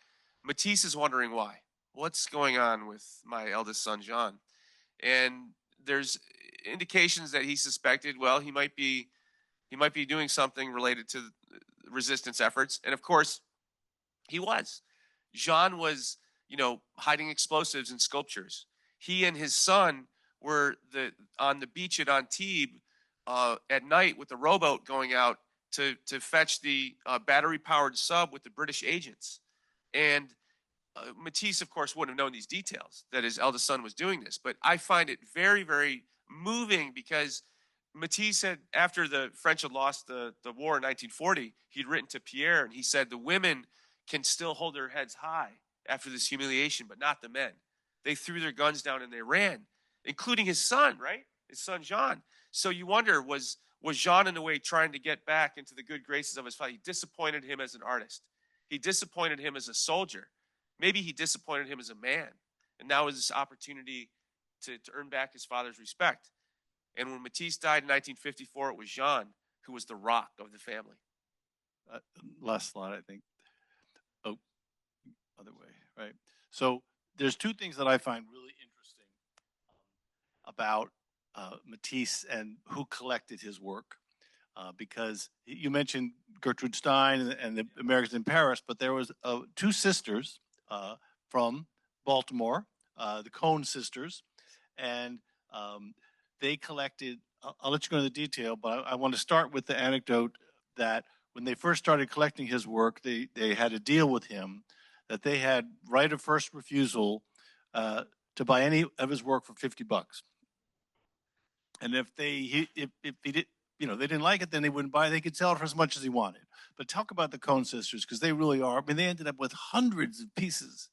Matisse is wondering why. What's going on with my eldest son, Jean? And there's indications that he suspected, well, he might be He might be doing something related to resistance efforts. And of course, he was. Jean was, hiding explosives in sculptures. He and his son were on the beach at Antibes at night with the rowboat going out to fetch the battery-powered sub with the British agents. And Matisse, of course, wouldn't have known these details, that his eldest son was doing this. But I find it very, very moving because Matisse had, after the French had lost the war in 1940, he'd written to Pierre and he said, the women can still hold their heads high after this humiliation, but not the men. They threw their guns down and they ran, including his son, right? His son, Jean. So you wonder, was Jean in a way trying to get back into the good graces of his father? He disappointed him as an artist. He disappointed him as a soldier. Maybe he disappointed him as a man. And now is this opportunity to earn back his father's respect. And when Matisse died in 1954, it was Jean who was the rock of the family. Last slide, I think. Oh, other way, right? So there's two things that I find really interesting about Matisse and who collected his work. Because you mentioned Gertrude Stein and the Americans in Paris, but there was two sisters from Baltimore, the Cohn sisters, and they collected, I'll let you go into the detail, but I want to start with the anecdote that when they first started collecting his work, they had a deal with him that they had right of first refusal to buy any of his work for $50. And if he did, they didn't like it, then they wouldn't buy it. They could sell it for as much as he wanted. But talk about the Cohn sisters, because they really are. I mean, they ended up with hundreds of pieces.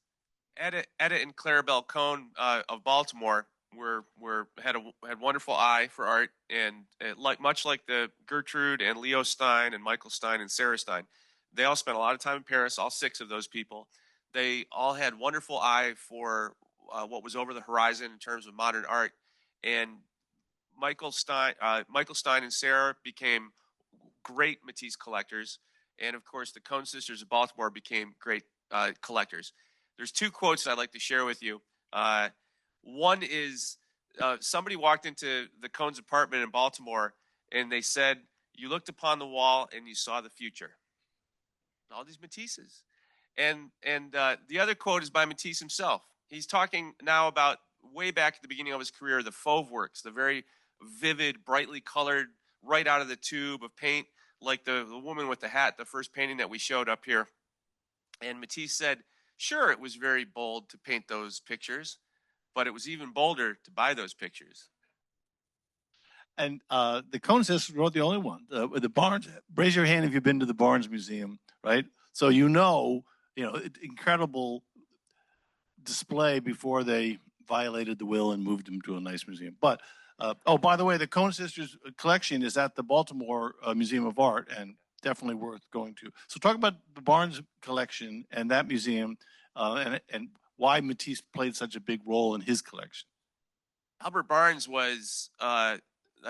Etta and Clarabelle Cohn of Baltimore had wonderful eye for art, and much like the Gertrude and Leo Stein and Michael Stein and Sarah Stein, they all spent a lot of time in Paris. All six of those people, they all had wonderful eye for what was over the horizon in terms of modern art, and Michael Stein and Sarah became great Matisse collectors, and of course the Cohn sisters of Baltimore became great collectors. There's two quotes that I'd like to share with you. One is somebody walked into the Cohn's apartment in Baltimore, and they said, "You looked upon the wall and you saw the future." All these Matisses, and the other quote is by Matisse himself. He's talking now about way back at the beginning of his career, the fauve works, the very vivid, brightly colored, right out of the tube of paint, like the woman with the hat, the first painting that we showed up here. And Matisse said, sure, it was very bold to paint those pictures, but it was even bolder to buy those pictures. And the Cohn sisters were not the only one. The Barnes, raise your hand if you've been to the Barnes Museum, right? So incredible display before they violated the will and moved him to a nice museum. But by the way, the Cohn sisters collection is at the Baltimore Museum of Art, and definitely worth going to. So talk about the Barnes collection and that museum, and why Matisse played such a big role in his collection. Albert Barnes was, I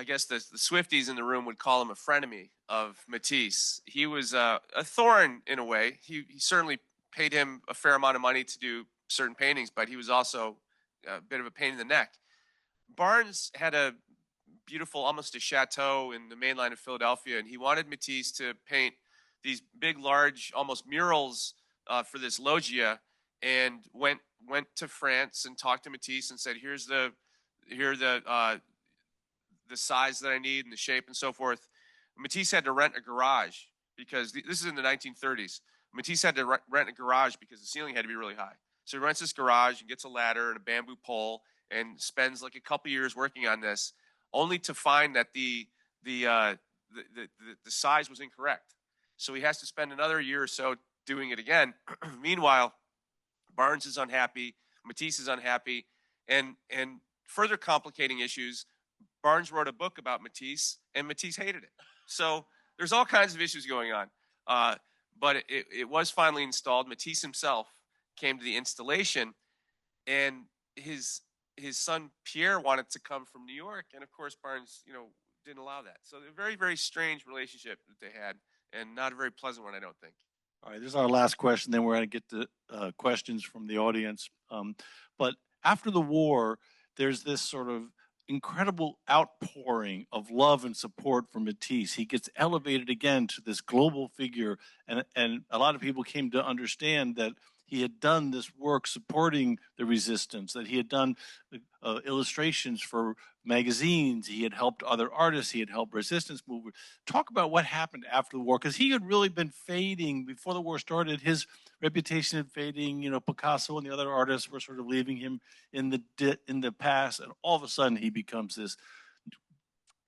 guess the Swifties in the room would call him a frenemy of Matisse. He was a thorn in a way. He certainly paid him a fair amount of money to do certain paintings, but he was also a bit of a pain in the neck. Barnes had a beautiful, almost a chateau in the main line of Philadelphia, and he wanted Matisse to paint these big, large, almost murals for this loggia, and went to France and talked to Matisse and said, here are the size that I need and the shape and so forth. Matisse had to rent a garage because this is in the 1930s. Matisse had to rent a garage because the ceiling had to be really high. So he rents this garage and gets a ladder and a bamboo pole and spends like a couple years working on this, only to find that the size was incorrect. So he has to spend another year or so doing it again. Meanwhile, Barnes is unhappy, Matisse is unhappy, and further complicating issues, Barnes wrote a book about Matisse, and Matisse hated it. So there's all kinds of issues going on. But it was finally installed. Matisse himself came to the installation, and his son Pierre wanted to come from New York, and of course Barnes, didn't allow that. So a very, very strange relationship that they had, and not a very pleasant one, I don't think. All right, this is our last question. Then we're going to get to questions from the audience. But after the war, there's this sort of incredible outpouring of love and support for Matisse. He gets elevated again to this global figure, and a lot of people came to understand that he had done this work supporting the resistance, that he had done illustrations for magazines, he had helped other artists, he had helped resistance movement. Talk about what happened after the war, because he had really been fading before the war started. His reputation had fading. You know, Picasso and the other artists were sort of leaving him in the past, and all of a sudden he becomes this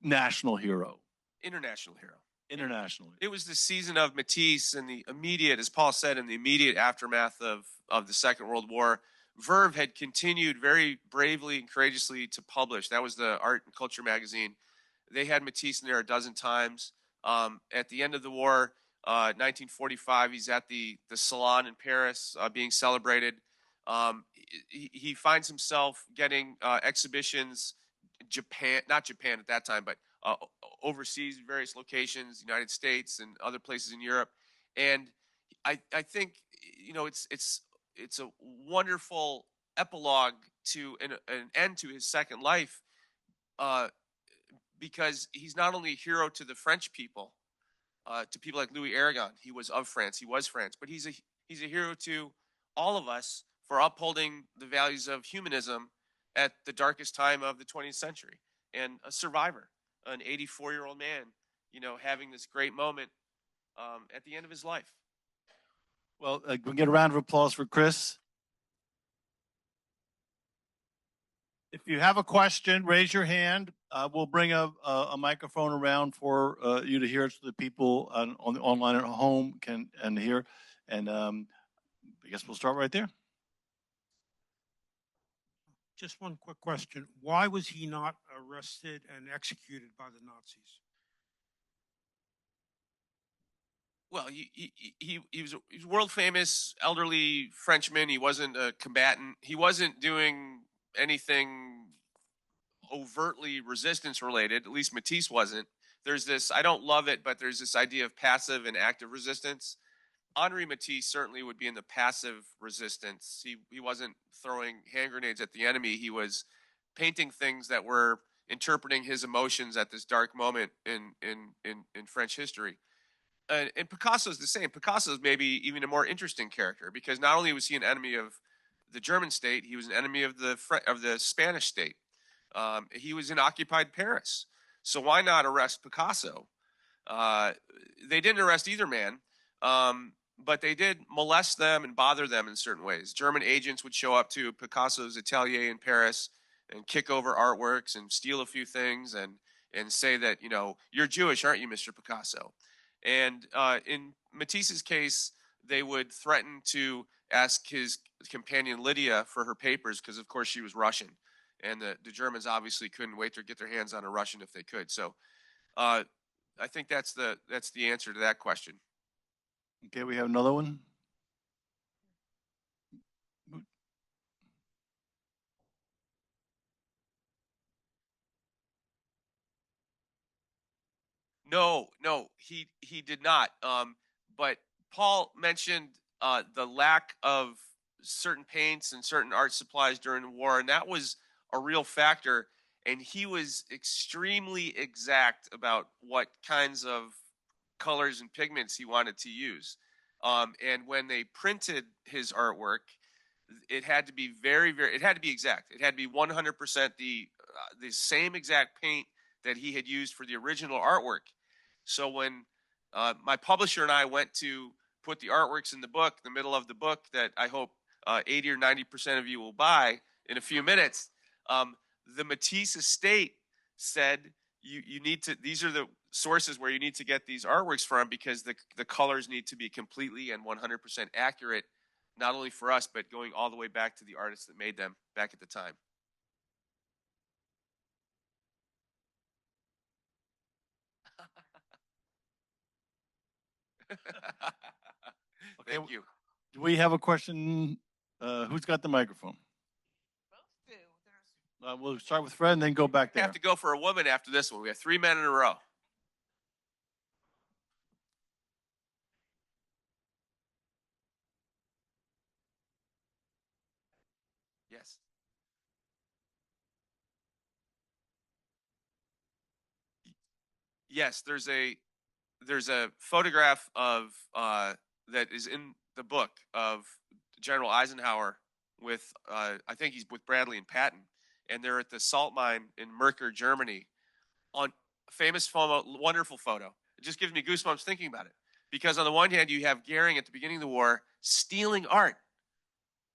national hero, international hero. International. It was the season of Matisse and the immediate, as Paul said, in the immediate aftermath of the Second World War. Verve had continued very bravely and courageously to publish. That was the art and culture magazine. They had Matisse in there a dozen times. At the end of the war, 1945, he's at the Salon in Paris being celebrated. He finds himself getting exhibitions, not Japan at that time, but overseas, various locations, United States and other places in Europe. And I think, you know, it's a wonderful epilogue to an end to his second life, because he's not only a hero to the French people, to people like Louis Aragon. He was of France. He was France, but he's a hero to all of us for upholding the values of humanism at the darkest time of the 20th century, and a survivor, an 84-year-old man, you know, having this great moment at the end of his life. Well, we'll get a round of applause for Chris. If you have a question, raise your hand. We'll bring a microphone around for you to hear, so the people on the online at home can hear. And I guess we'll start right there. Just one quick question. Why was he not arrested and executed by the Nazis? Well, he was a world famous elderly Frenchman. He wasn't a combatant. He wasn't doing anything overtly resistance related. At least Matisse wasn't. There's this, I don't love it, but there's this idea of passive and active resistance. Henri Matisse certainly would be in the passive resistance. He wasn't throwing hand grenades at the enemy. He was painting things that were interpreting his emotions at this dark moment in French history. And Picasso's the same. Picasso's maybe even a more interesting character, because not only was he an enemy of the German state, he was an enemy of the Spanish state. He was in occupied Paris. So why not arrest Picasso? They didn't arrest either man, but they did molest them and bother them in certain ways. German agents would show up to Picasso's atelier in Paris and kick over artworks and steal a few things and say that, you know, you're Jewish, aren't you, Mr. Picasso? And in Matisse's case, they would threaten to ask his companion Lydia for her papers, because of course she was Russian, and the Germans obviously couldn't wait to get their hands on a Russian if they could. So I think that's the answer to that question. Okay, we have another one. No, he did not. But Paul mentioned the lack of certain paints and certain art supplies during the war, and that was a real factor. And he was extremely exact about what kinds of colors and pigments he wanted to use. And when they printed his artwork, it had to be it had to be exact. It had to be 100% the same exact paint that he had used for the original artwork. So when my publisher and I went to put the artworks in the book, the middle of the book that I hope 80 or 90% of you will buy in a few minutes, the Matisse estate said, you need to, these are the sources where you need to get these artworks from, because the colors need to be completely and 100% accurate, not only for us, but going all the way back to the artists that made them back at the time. Thank you. Do we have a question? Who's got the microphone? We'll start with Fred and then go back there. We have to go for a woman after this one. We have 3 men in a row. Yes. Yes, there's a photograph of that is in the book of General Eisenhower with I think he's with Bradley and Patton, and they're at the salt mine in Merker, Germany. On famous photo, wonderful photo. It just gives me goosebumps thinking about it. Because on the one hand, you have Goering at the beginning of the war stealing art,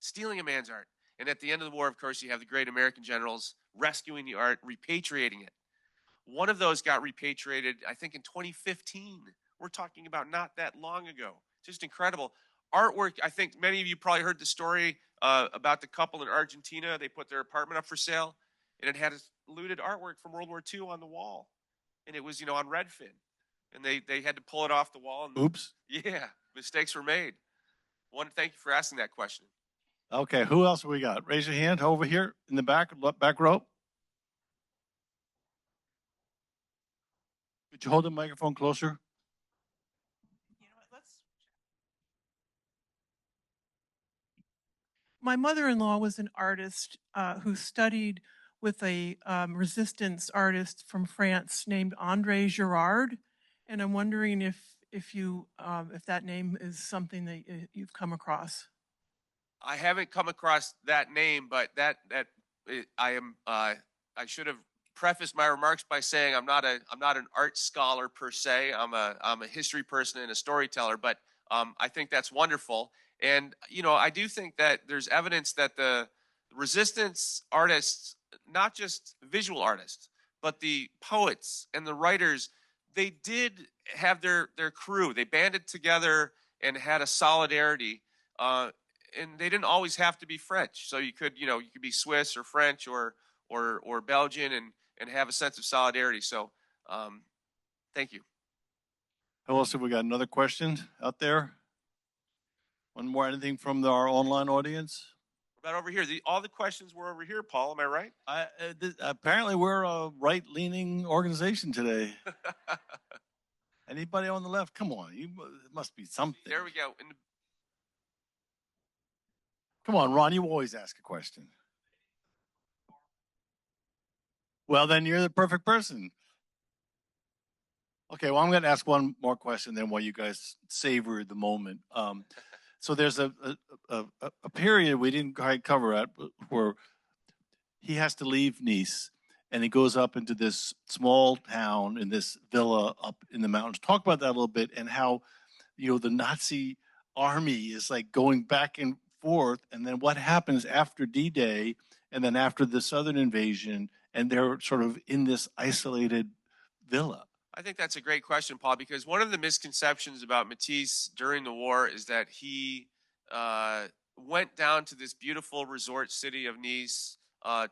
stealing a man's art. And at the end of the war, of course, you have the great American generals rescuing the art, repatriating it. One of those got repatriated, I think, in 2015. We're talking about not that long ago. Just incredible. Artwork, I think many of you probably heard the story about the couple in Argentina. They put their apartment up for sale, and it had looted artwork from World War II on the wall. And it was, on Redfin. And they had to pull it off the wall. And Oops. Yeah, mistakes were made. Thank you for asking that question. Okay, who else we got? Raise your hand over here in the back row. Could you hold the microphone closer? My mother-in-law was an artist who studied with a resistance artist from France named André Girard, and I'm wondering if that name is something that you've come across. I haven't come across that name, but I should have prefaced my remarks by saying I'm not an art scholar per se. I'm a history person and a storyteller, but I think that's wonderful. And I do think that there's evidence that the resistance artists, not just visual artists, but the poets and the writers, they did have their crew. They banded together and had a solidarity. And they didn't always have to be French. So you could be Swiss or French or Belgian and have a sense of solidarity. So thank you. Who else have we got? Another question out there? One more, anything from our online audience? What about over here? All the questions were over here, Paul. Am I right? Apparently we're a right-leaning organization today. Anybody on the left? Come on, it must be something. There we go. Come on, Ron, you always ask a question. Well, then you're the perfect person. Okay, well, I'm going to ask one more question then while you guys savor the moment. So there's a period we didn't quite cover at where he has to leave Nice and he goes up into this small town in this villa up in the mountains. Talk about that a little bit and how, the Nazi army is like going back and forth, and then what happens after D-Day and then after the Southern invasion, and they're sort of in this isolated villa. I think that's a great question, Paul, because one of the misconceptions about Matisse during the war is that he went down to this beautiful resort city of Nice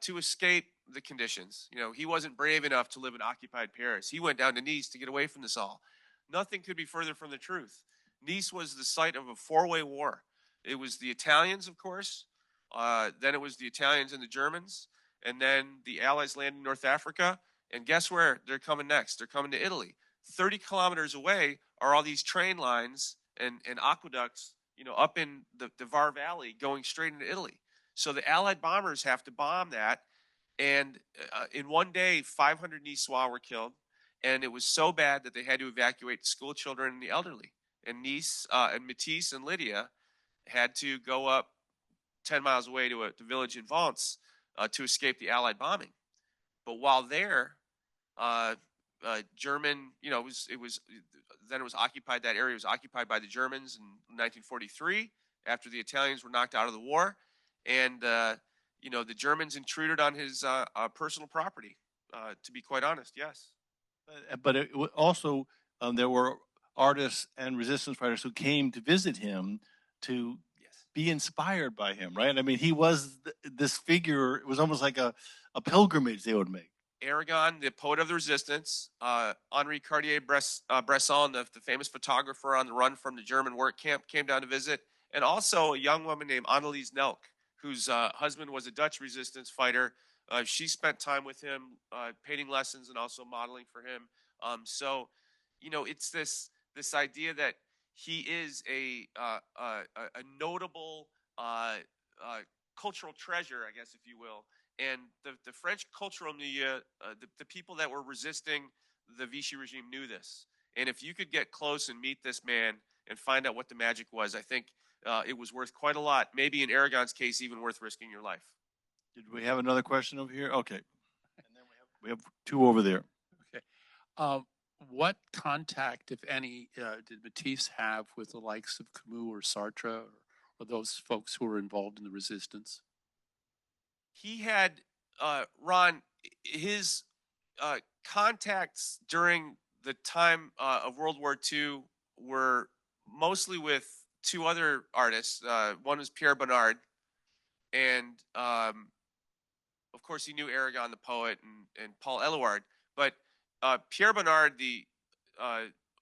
to escape the conditions. He wasn't brave enough to live in occupied Paris. He went down to Nice to get away from this all. Nothing could be further from the truth. Nice was the site of a four-way war. It was the Italians, of course, then it was the Italians and the Germans, and then the Allies landed in North Africa. And guess where they're coming next? They're coming to Italy. 30 kilometers away are all these train lines and aqueducts, up in the Var Valley going straight into Italy. So the Allied bombers have to bomb that. And in one day, 500 Niçois were killed. And it was so bad that they had to evacuate the school children and the elderly. And Nice and Matisse and Lydia had to go up 10 miles away to a village in Vence to escape the Allied bombing. But while there, German, it was occupied. That area was occupied by the Germans in 1943 after the Italians were knocked out of the war, and the Germans intruded on his personal property. To be quite honest, yes. But also there were artists and resistance fighters who came to visit him to be inspired by him, right? I mean, he was this figure. It was almost like a pilgrimage they would make. Aragon, the poet of the resistance, Henri Cartier-Bresson, the famous photographer on the run from the German work camp, came down to visit, and also a young woman named Annelies Nelk, whose husband was a Dutch resistance fighter. She spent time with him, painting lessons and also modeling for him. So, it's this idea that he is a notable cultural treasure, I guess, if you will. And the French cultural milieu, the people that were resisting the Vichy regime knew this. And if you could get close and meet this man and find out what the magic was, I think it was worth quite a lot. Maybe in Aragon's case, even worth risking your life. Did we have another question over here? Okay. And then we have two over there. Okay. What contact, if any, did Matisse have with the likes of Camus or Sartre or those folks who were involved in the resistance? He had, Ron, his contacts during the time of World War II were mostly with two other artists. One was Pierre Bonnard, and of course he knew Aragon, the poet, and Paul Eluard. But Pierre Bonnard, the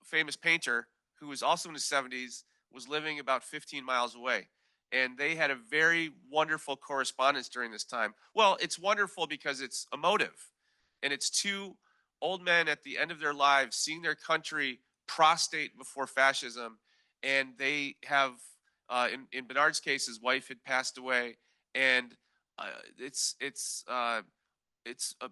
famous painter, who was also in his 70s, was living about 15 miles away. And they had a very wonderful correspondence during this time. Well, it's wonderful because it's emotive. And it's two old men at the end of their lives seeing their country prostrate before fascism. And they have, in Bernard's case, his wife had passed away. And it's a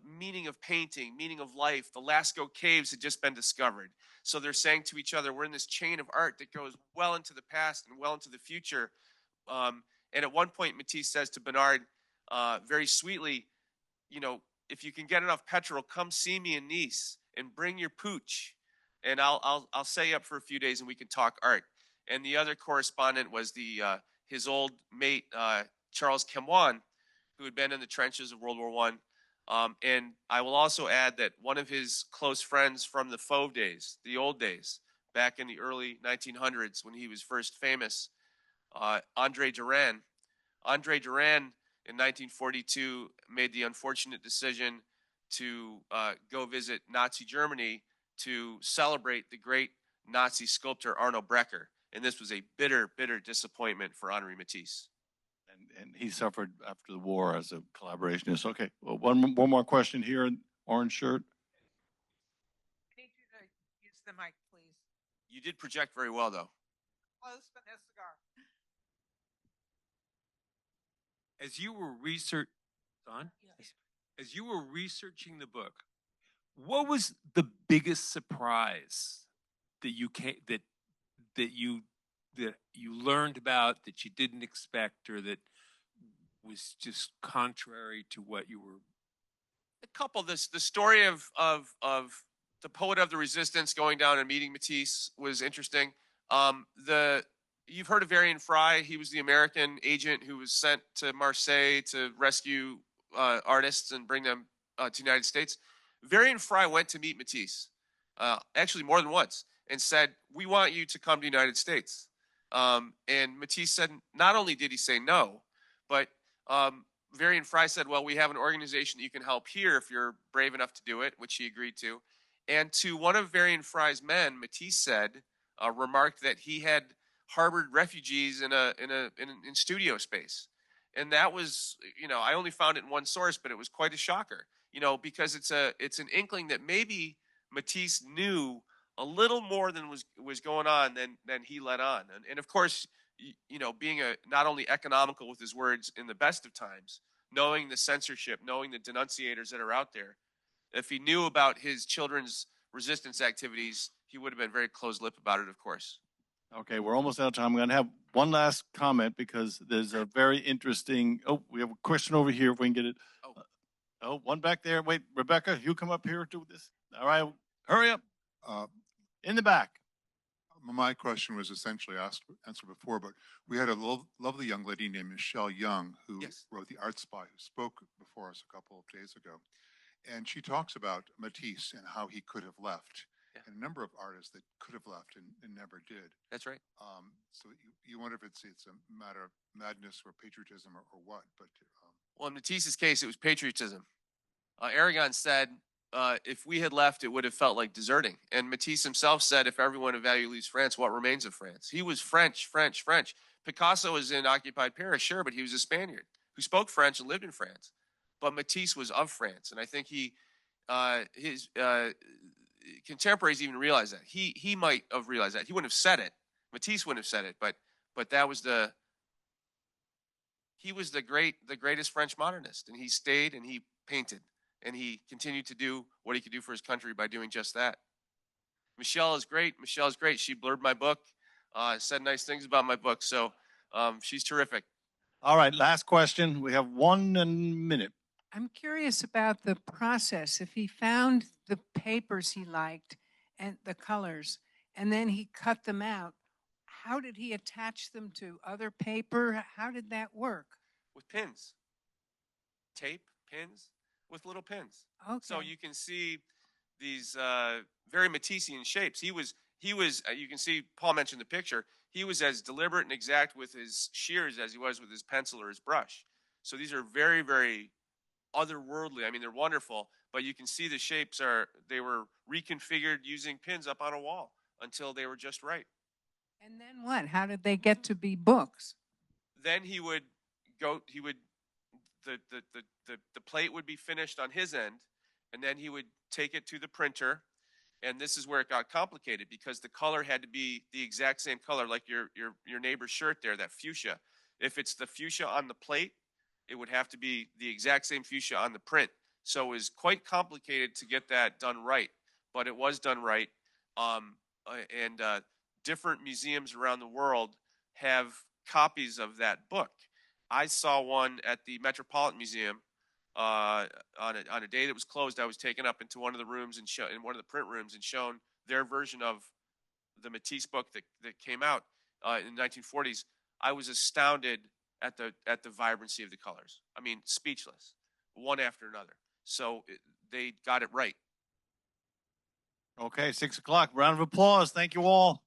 meaning of painting, meaning of life. The Lascaux caves had just been discovered. So they're saying to each other, we're in this chain of art that goes well into the past and well into the future. And at one point, Matisse says to Bernard, very sweetly, you know, if you can get enough petrol, come see me in Nice and bring your pooch, and I'll stay up for a few days and we can talk art. And the other correspondent was his old mate Charles Camoin, who had been in the trenches of World War I. And I will also add that one of his close friends from the Fauve days, the old days, back in the early 1900s when he was first famous, André Durand. André Durand in 1942 made the unfortunate decision to go visit Nazi Germany to celebrate the great Nazi sculptor Arno Breker. And this was a bitter, bitter disappointment for Henri Matisse. And he suffered after the war as a collaborationist. Okay, well, one more question here in orange shirt. I need you to use the mic, please. You did project very well, though. Close, but no cigar. As you were as you were researching the book, what was the biggest surprise that you learned about, that you didn't expect, or that was just contrary to what you were? A couple. The story of the poet of the resistance going down and meeting Matisse was interesting. You've heard of Varian Fry. He was the American agent who was sent to Marseille to rescue artists and bring them to the United States. Varian Fry went to meet Matisse, actually more than once, and said, we want you to come to the United States. And Matisse said, not only did he say no, but Varian Fry said, well, we have an organization that you can help here if you're brave enough to do it, which he agreed to. And to one of Varian Fry's men, Matisse said, remarked that he had harbored refugees in studio space. And that was, I only found it in one source, but it was quite a shocker, because it's an inkling that maybe Matisse knew a little more than was going on than he let on. And of course, being not only economical with his words in the best of times, knowing the censorship, knowing the denunciators that are out there, if he knew about his children's resistance activities, he would have been very close-lipped about it, of course. Okay, we're almost out of time. I'm going to have one last comment because there's a very interesting. Oh, we have a question over here. If we can get it. Oh, one back there. Wait, Rebecca, you come up here to this. All right, hurry up. In the back. My question was essentially answered before, but we had a lovely young lady named Michelle Young who wrote The Art Spy, who spoke before us a couple of days ago. And she talks about Matisse and how he could have left. And a number of artists that could have left and never did. That's right. So you wonder if it's a matter of madness or patriotism or what. But well, in Matisse's case, it was patriotism. Aragon said, if we had left, it would have felt like deserting. And Matisse himself said, if everyone of value leaves France, what remains of France? He was French. Picasso was in occupied Paris, sure, but he was a Spaniard who spoke French and lived in France. But Matisse was of France. And I think his contemporaries even realized that. He might have realized that. He wouldn't have said it. Matisse wouldn't have said it, but that was he was the greatest French modernist, and he stayed and he painted. And he continued to do what he could do for his country by doing just that. Michelle is great. Michelle is great. She blurred my book, said nice things about my book. So she's terrific. All right, last question. We have 1 minute. I'm curious about the process. If he found the papers he liked and the colors, and then he cut them out, how did he attach them to other paper? How did that work? With pins. Tape, pins, with little pins. Okay. So you can see these very Matissian shapes. He was. You can see Paul mentioned the picture. He was as deliberate and exact with his shears as he was with his pencil or his brush. So these are very, very otherworldly. I mean, they're wonderful, but you can see the shapes they were reconfigured using pins up on a wall until they were just right. And then what? How did they get to be books? Then the plate would be finished on his end, and then he would take it to the printer. And this is where it got complicated because the color had to be the exact same color, like your neighbor's shirt there, that fuchsia. If it's the fuchsia on the plate, it would have to be the exact same fuchsia on the print. So it was quite complicated to get that done right, but it was done right. And different museums around the world have copies of that book. I saw one at the Metropolitan Museum on a day that was closed. I was taken up into one of the rooms and in one of the print rooms and shown their version of the Matisse book that came out in the 1940s. I was astounded at the vibrancy of the colors. I mean, speechless, one after another. So they got it right. Okay, 6 o'clock. Round of applause. Thank you all.